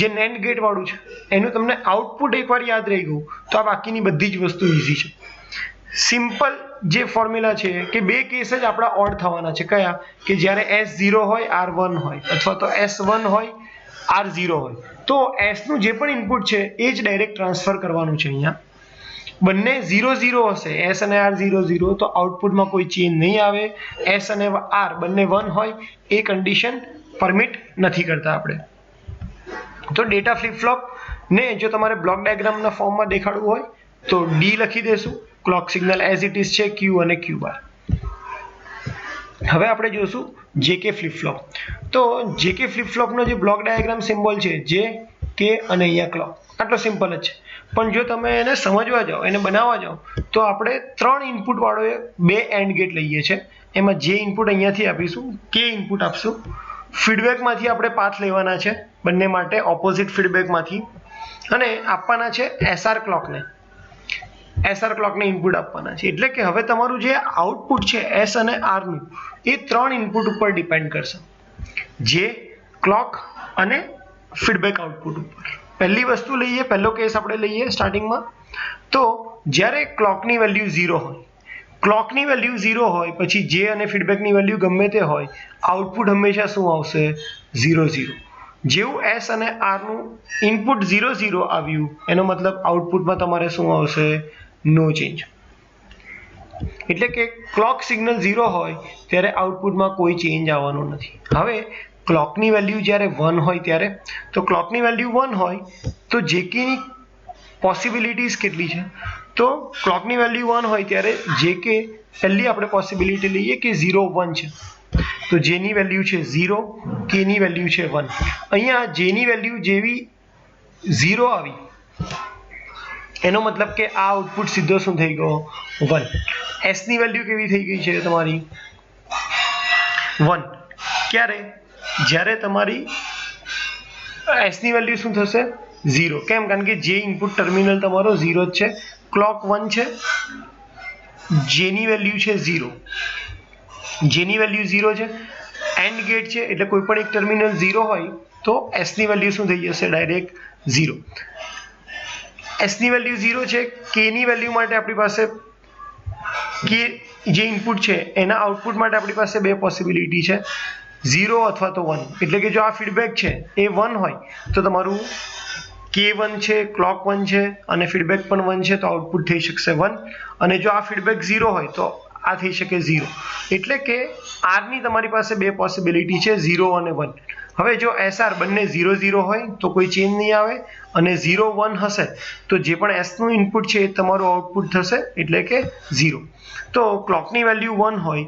જે નેન્ડ ગેટ વાળું છે એનું તમને આઉટપુટ એકવાર યાદ રહી ગયું તો આ બાકીની બધી જ વસ્તુ ઈઝી છે. સિમ્પલ જે ફોર્મ્યુલા છે કે બે કેસ જ આપણા ઓડ થવાના છે. કયા? કે જ્યારે S0 હોય R1 હોય અથવા તો S1 હોય R0 હોય. તો S નું જે પણ ઇનપુટ છે એ જ ડાયરેક્ટ ટ્રાન્સફર કરવાનું છે. અહીંયા બંને 0 0 હશે, S અને R 0 0 તો આઉટપુટમાં કોઈ ચેન્જ નહીં આવે. S અને R બંને 1 હોય એ કન્ડિશન પરમિટ નથી કરતા આપણે. તો ડેટા ફ્લિપ ફ્લોપ ને જો તમારે બ્લોક ડાયાગ્રામના ફોર્મમાં દેખાડવું હોય તો D લખી દેશું. Clock signal as it is છે Q અને Q બાર. હવે આપણે જોશું JK ફ્લિપ ફ્લોપ. તો JK ફ્લિપ ફ્લોપનો જે બ્લોક ડાયાગ્રામ સિમ્બોલ છે J, K અને અહીંયા ક્લોક, આટલો સિમ્પલ જ છે. પણ જો તમે એને સમજવા જાઓ, એને બનાવવા જાઓ તો આપણે 3 ઇનપુટ વાળો 2 એન્ડ ગેટ લઈએ છીએ. એમાં J ઇનપુટ અહીંયાથી આપીશું, K ઇનપુટ આપશું. ફીડબેકમાંથી આપણે પાથ લેવાના છે બંને માટે, ઓપોઝિટ ફીડબેકમાંથી, અને આપવાના છે SR ક્લોકને. SR ક્લોકને ઇનપુટ આપવાના છે. એટલે કે હવે તમારું જે આઉટપુટ છે S અને R નું એ 3 ઇનપુટ ઉપર ડિપેન્ડ કરશે. જે ક્લોક અને ફીડબેક આઉટપુટ ઉપર. પહેલી વસ્તુ લઈએ, પહેલો કેસ આપણે લઈએ સ્ટાર્ટિંગમાં. તો જ્યારે ક્લોકની વેલ્યુ 0 હોય ક્લોકની વેલ્યુ 0 હોય પછી જે અને ફીડબેકની વેલ્યુ ગમે તે હોય, આઉટપુટ હંમેશા શું આવશે? 0 0. જેવું S અને R નું ઇનપુટ 0 0 આવ્યું, એનો મતલબ આઉટપુટમાં તમારે શું આવશે? નો ચેન્જ. એટલે કે ક્લોક સિગ્નલ 0 હોય ત્યારે આઉટપુટમાં કોઈ ચેન્જ આવવાનો નથી. હવે ક્લોકની વેલ્યુ જ્યારે 1 હોય ત્યારે, તો ક્લોકની વેલ્યુ 1 હોય તો જેકેની પોસિબિલિટીઝ કેટલી છે? તો ક્લોકની વેલ્યુ 1 હોય ત્યારે જેકે પહેલી આપણે પોસિબિલિટી લઈએ કે 0 1 છે, તો જેની વેલ્યુ છે 0, કેની વેલ્યુ છે 1. અહીંયા જેની વેલ્યુ જેવી 0 આવી, એનો મતલબ કે આ આઉટપુટ સીધો શું થઈ ગયો? 1. S ની વેલ્યુ કેવી થઈ ગઈ છે તમારી? 1. ક્યારે? જ્યારે તમારી S ની વેલ્યુ શું થશે? 0. કેમ? કારણ કે જે ઇનપુટ ટર્મિનલ તમારો 0 જ છે, ક્લોક 1 છે, જેની વેલ્યુ છે 0, જેની વેલ્યુ 0 છે, એન્ડ ગેટ છે, એટલે કોઈ પણ એક ટર્મિનલ 0 હોય તો S ની વેલ્યુ શું થઈ જશે? ડાયરેક્ટ 0. S ની વેલ્યુ 0 છે, K ની વેલ્યુ માટે આપણી પાસે કે જે ઇનપુટ છે એના આઉટપુટ માટે આપણી પાસે બે પોસિબિલિટી છે, 0 અથવા તો 1. એટલે કે જો આ ફીડબેક છે એ 1 હોય તો તમારું K1 છે, ક્લોક 1 છે અને ફીડબેક પણ 1 છે, તો આઉટપુટ થઈ શકશે 1. અને જો આ ફીડબેક 0 હોય તો આ થઈ શકે 0. એટલે કે R ની તમારી પાસે બે પોસિબિલિટી છે, 0 અને 1. હવે જો SR બંને 0 0 હોય તો કોઈ ચેન્જ નહીં આવે, અને 0 1 હશે તો જે પણ S નું ઇનપુટ છે એ તમારું આઉટપુટ થશે, એટલે કે 0. તો ક્લોકની વેલ્યુ 1 હોય,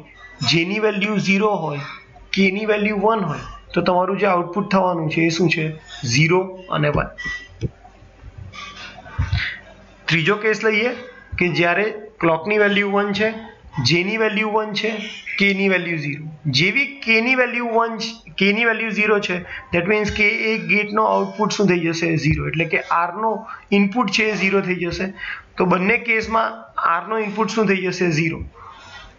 જેની વેલ્યુ 0 હોય, K ની વેલ્યુ 1 હોય, તો તમારું જે આઉટપુટ થવાનું છે એ શું છે? 0 અને 1. ત્રીજો કેસ લઈએ કે જ્યારે ક્લોકની વેલ્યુ 1 છે, જેની વેલ્યુ 1 છે, K ની વેલ્યુ 0. જેવી K ની વેલ્યુ 1, K ની વેલ્યુ 0 છે, ધેટ મીન્સ કે એ ગેટનો આઉટપુટ શું થઈ જશે? 0. એટલે કે R નો ઇનપુટ છે એ 0 થઈ જશે. તો બંને કેસમાં R નો ઇનપુટ શું થઈ જશે? 0.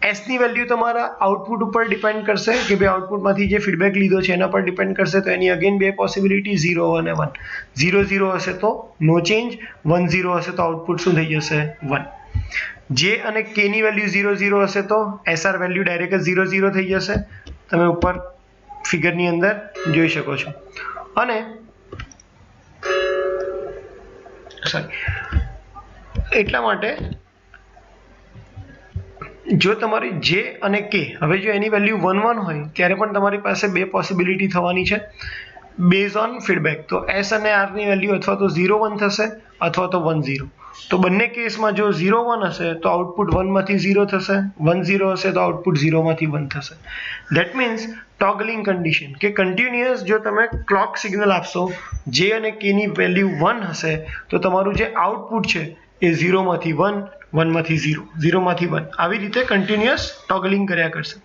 S ની વેલ્યુ તમારા આઉટપુટ ઉપર ડિપેન્ડ કરશે કે ભાઈ આઉટપુટમાંથી જે ફીડબેક લીધો છે એના પર ડિપેન્ડ કરશે, તો એની અગેન બે પોસિબિલિટી 0 અને 1. 0 0 હશે તો નો ચેન્જ, 1 0 હશે તો આઉટપુટ શું થઈ જશે? 1. J અને K ની વેલ્યુ 0 0 હશે તો SR વેલ્યુ ડાયરેક્ટ 0 0 થઈ જશે. તમે ઉપર ફિગરની અંદર જોઈ શકો છો. અને એટલા માટે જો તમારી J અને K, હવે જો એની વેલ્યુ 1 1 હોય ત્યારે પણ તમારી પાસે બે પોસિબિલિટી થવાની છે બેઝ ઓન ફીડબેક. તો S અને R ની વેલ્યુ અથવા તો 0 1 થશે અથવા તો 1 0. તો બંને કેસમાં જો 0 1 હશે તો આઉટપુટ 1 માંથી 0 થશે, 1 0 હશે તો આઉટપુટ 0 માંથી 1 થશે. ધેટ મીન્સ ટોગલિંગ કન્ડિશન, કે કન્ટિન્યુઅસ જો તમે ક્લોક સિગ્નલ આપશો, J અને K ની વેલ્યુ 1 હશે તો તમારું જે આઉટપુટ છે એ 0 માંથી 1, 1 માંથી 0, 0 માંથી 1, આવી રીતે કન્ટિન્યુઅસ ટોગલિંગ કર્યા કરશે.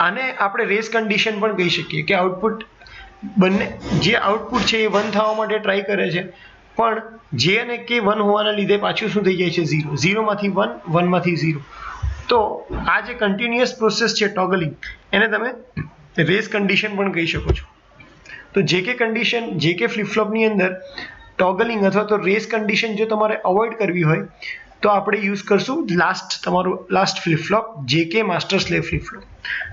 આને આપણે રેસ કન્ડિશન પણ કહી શકીએ કે આઉટપુટ બંને જે આઉટપુટ છે એ 1 થવા માટે ટ્રાય કરે છે, પણ J અને K 1 હોવાના લીધે પાછું શું થઈ જાય છે? 0. 0 માંથી 1, 1 માંથી 0. તો આ જે કન્ટિન્યુઅસ પ્રોસેસ છે ટોગલિંગ, એને તમે રેસ કન્ડિશન પણ કહી શકો છો. તો JK કન્ડિશન, JK ફ્લિપ ફ્લોપની અંદર ટોગલિંગ અથવા તો રેસ કન્ડિશન જો તમારે અવોઇડ કરવી હોય તો આપણે યુઝ કરશું તમારું last flip flop, JK master slave flip flop.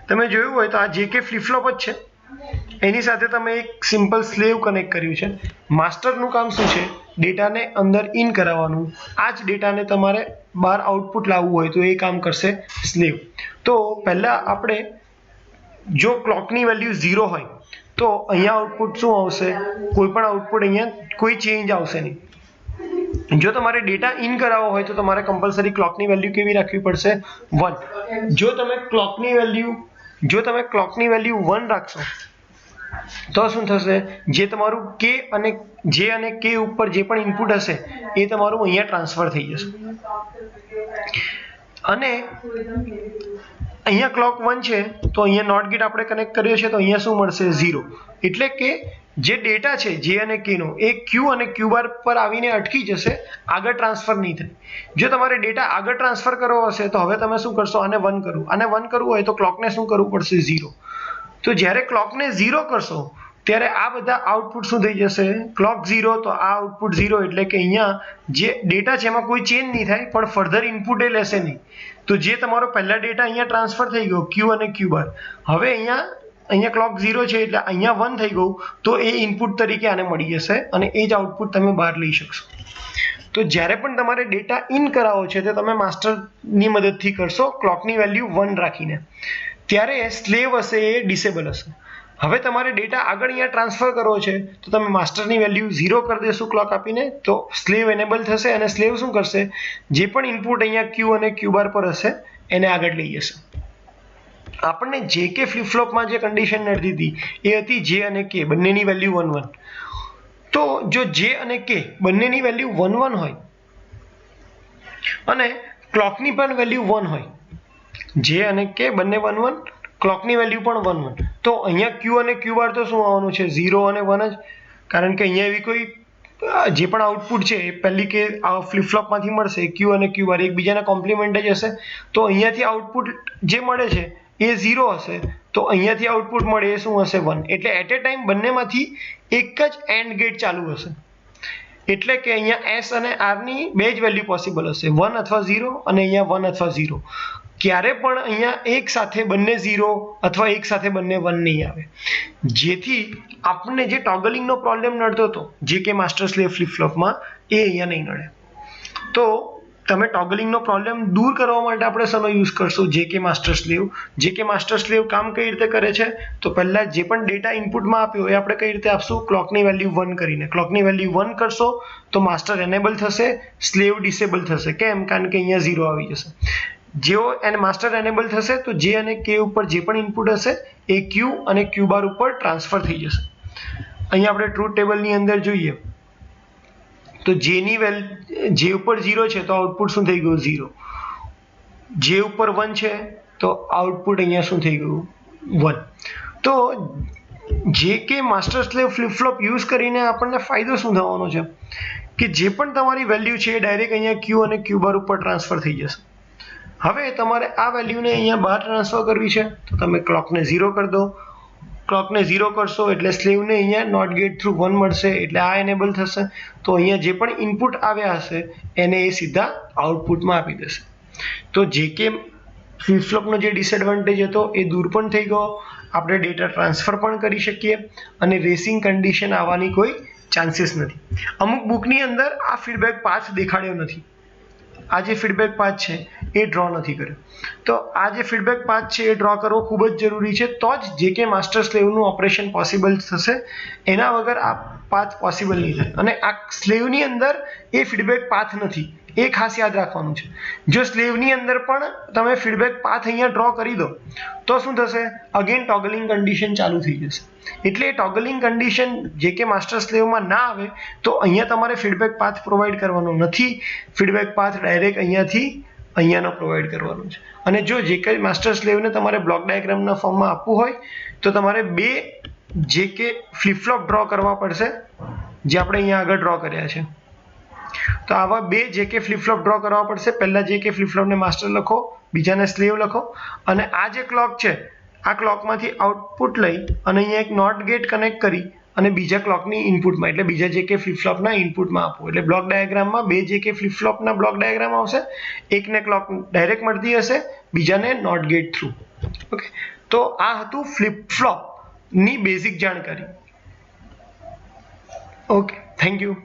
તમે જોયું હોય તો આ JK ફ્લિપ ફ્લોપ જ છે, એની સાથે તમે એક સિમ્પલ સ્લેવ કનેક્ટ કર્યું છે. માસ્ટરનું કામ શું છે? ડેટાને અંદર ઇન કરાવવાનું. આ જ ડેટાને તમારે બહાર આઉટપુટ લાવવું હોય તો એ કામ કરશે સ્લેવ. તો પહેલા આપણે જો ક્લોકની વેલ્યુ 0 હોય તો અહીંયા આઉટપુટ શું આવશે? કોઈ પણ આઉટપુટ અહીંયા કોઈ ચેન્જ આવશે નહીં. જો તમારે ડેટા ઇન કરાવવો હોય તો તમારે કમ્પલસરી ક્લોકની વેલ્યુ કેવી રાખવી પડશે? 1. જો તમે ક્લોકની વેલ્યુ 1 રાખશો તો શું થશે? જે તમારું J અને K ઉપર જે પણ ઇનપુટ હશે એ તમારું અહીંયા ટ્રાન્સફર થઈ જશે. અને અહીંયા ક્લોક 1 છે તો અહીંયા નોટ ગેટ આપણે કનેક્ટ કર્યો છે તો અહીંયા શું મળશે? 0. એટલે કે જે ડેટા છે J અને K નો એ Q અને Q બાર પર આવીને અટકી જશે, આગળ ટ્રાન્સફર નહીં થાય. જો તમારે ડેટા આગળ ટ્રાન્સફર કરવો હશે તો હવે તમે શું કરશો? આને 1 કરવું હોય તો ક્લોકને શું કરવું પડશે? 0. તો જ્યારે ક્લોકને 0 કરશો ત્યારે આ બધા આઉટપુટ શું થઈ જશે, ક્લોક 0 તો આ આઉટપુટ 0 એટલે કે અહીંયા જે ડેટા છે એમાં કોઈ ચેન્જ નહીં થાય, પણ ફર્ધર ઇનપુટ એ લેશે નહીં. તો જે તમારો પહેલા ડેટા અહીંયા ટ્રાન્સફર થઈ ગયો Q અને Q બાર, હવે અહીંયા ક્લોક 0 છે એટલે અહીંયા 1 થઈ ગયું, તો એ ઇનપુટ તરીકે આને મળી જશે અને એ જ આઉટપુટ તમે બહાર લઈ શકશો. તો જ્યારે પણ તમારે ડેટા ઇન કરાવો છે તો તમે માસ્ટરની મદદથી કરશો ક્લોકની વેલ્યુ 1 રાખીને. ત્યારે સ્લેવ હશે એ ડિસેબલ હશે. હવે તમારે ડેટા આગળ અહીંયા ટ્રાન્સફર કરવો છે તો તમે માસ્ટરની વેલ્યુ 0 કરી દેશો ક્લોક આપીને, તો સ્લેવ એનેબલ થશે અને સ્લેવ શું કરશે, જે પણ ઇનપુટ અહીંયા Q અને Q બાર પર હશે એને આગળ લઈ જશે. આપણને જે કે ફ્લિપ ફ્લોપમાં જે કન્ડિશન નડતી હતી એ હતી J અને K બંનેની વેલ્યુ 1 1. તો જો J અને K બંનેની વેલ્યુ 1 1 હોય અને ક્લોકની પણ વેલ્યુ 1 હોય, J અને K બંને 1 1, ક્લોકની વેલ્યુ પણ 1 1, તો અહીંયા Q અને Q બાર તો શું આવવાનું છે, 0 અને 1 જ. કારણ કે અહીંયા એવી કોઈ જે પણ આઉટપુટ છે એ પહેલી કે ફ્લિપ ફ્લોપમાંથી મળશે Q અને Q બાર એકબીજાના કોમ્પ્લિમેન્ટ જ હશે. તો અહીંયાથી આઉટપુટ જે મળે છે એ 0 હશે, તો અહીંયાથી આઉટપુટ મળે એ શું હશે, 1. એટલે એટ એ ટાઈમ બંનેમાંથી એક જ એન્ડ ગેટ ચાલુ હશે. એટલે કે અહીંયા S અને R ની બે જ વેલ્યુ પોસિબલ હશે, 1 અથવા 0 અને અહીંયા 1 અથવા 0. ક્યારે પણ અહીંયા એક સાથે બંને 0 અથવા એક સાથે બંને 1 નહીં આવે. જેથી આપણને જે ટોગલિંગનો પ્રોબ્લેમ નડતો હતો જે કે માસ્ટર સ્લેવ ફ્લિપ ફ્લોપમાં એ અહીંયા નહીં નડે. તો તમે ટોગલિંગનો પ્રોબ્લેમ દૂર કરવા માટે આપણે શેનો યુઝ કરશો, જે કે માસ્ટર સ્લેવ. જે કે માસ્ટર સ્લેવ કામ કઈ રીતે કરે છે, તો પહેલા જે પણ ડેટા ઇનપુટમાં આપ્યો એ આપણે કઈ રીતે આપશું, ક્લોકની વેલ્યુ 1 કરીને. ક્લોકની વેલ્યુ 1 કરશો તો માસ્ટર એનેબલ થશે, સ્લેવ ડિસેબલ થશે. કેમ? કારણ કે અહીંયા 0 આવી જશે. જેવો એને માસ્ટર એનેબલ થશે તો J અને K ઉપર જે પણ ઇનપુટ હશે એ Q અને Q બાર ઉપર ટ્રાન્સફર થઈ જશે. અહીંયા આપણે ટ્રુથ ટેબલની અંદર જોઈએ તો J ઉપર 0 છે તો આઉટપુટ શું થઈ ગયું, 0. J ઉપર 1 છે તો આઉટપુટ અહીંયા શું થઈ ગયું, 1. તો જે કે master slave flip flop use કરીને આપણને ફાયદો શું થવાનો છે કે જે પણ તમારી વેલ્યુ છે એ ડાયરેક્ટ અહીંયા Q અને Q બાર ઉપર ટ્રાન્સફર થઈ જશે. હવે તમારે આ વેલ્યુને અહીંયા બહાર ટ્રાન્સફર કરવી છે તો તમે ક્લોકને 0 કરી દો. ક્લોકને 0 કરશો એટલે સ્લેવને અહીંયા નોટ ગેટ થ્રુ 1 મળશે, એટલે આ એનેબલ થશે. તો અહીંયા જે પણ ઇનપુટ આવ્યા હશે એને એ સીધા આઉટપુટમાં આપી દેશે. તો જે કે ફ્લિપ ફ્લોપનો જે ડિસએડવાન્ટેજ હતો એ દૂર પણ થઈ ગયો. આપણે ડેટા ટ્રાન્સફર પણ કરી શકીએ અને રેસિંગ કન્ડિશન આવવાની કોઈ ચાન્સીસ નથી. અમુક બુકની અંદર આ ફીડબેક પાથ દેખાડ્યો નથી. આ જે ફીડબેક પાથ છે એ ડ્રો નથી કર્યો. તો આ જે ફીડબેક પાથ છે એ ડ્રો કરવો ખૂબ જ જરૂરી છે, તો જ જે કે માસ્ટર સ્લેવનું ઓપરેશન પોસિબલ થશે. એના વગર આ પાથ પોસિબલ નહીં થાય. અને આ સ્લેવની અંદર એ ફીડબેક પાથ નથી, એ ખાસ યાદ રાખવાનું છે. જો સ્લેવની અંદર પણ તમે ફીડબેક પાથ અહીંયા ડ્રો કરી દો તો શું થશે, અગેન ટોગલિંગ કન્ડિશન ચાલુ થઈ જશે. એટલે ટોગલિંગ કન્ડિશન જે કે માસ્ટર સ્લેવમાં ના આવે તો અહીંયા તમારે ફીડબેક પાથ પ્રોવાઈડ કરવાનો નથી. ફીડબેક પાથ ડાયરેક્ટ અહીંયાથી અહીંયાનો પ્રોવાઈડ કરવાનો છે. અને જો જે કંઈ માસ્ટર સ્લેવને તમારે બ્લોક ડાયાગ્રામના ફોર્મમાં આપવું હોય તો તમારે બે જે કે ફ્લિપ ફ્લોપ ડ્રો કરવા પડશે, જે આપણે અહીંયા આગળ ડ્રો કર્યા છે. તો આવા બે જે કે ફ્લિપ ફ્લોપ ડ્રો કરવા પડશે. પહેલા જે કે ફ્લિપ ફ્લોપને માસ્ટર લખો, બીજાને સ્લેવ લખો, અને આ જે ક્લોક છે આ ક્લોકમાંથી આઉટપુટ લઈ અને અહીંયા એક નોટ ગેટ કનેક્ટ કરી અને બીજા ક્લોકની ઇનપુટમાં એટલે બીજા જે કે ફ્લિપ ફ્લોપના ઇનપુટમાં આપો. એટલે બ્લોક ડાયાગ્રામમાં બે જે કે ફ્લિપ ફ્લોપના બ્લોક ડાયાગ્રામ આવશે. એકને ક્લોક ડાયરેક્ટ મળતી હશે, બીજાને નોટ ગેટ થ્રુ. ઓકે, તો આ હતું ફ્લિપ ફ્લોપની બેઝિક જાણકારી. Okay, thank you.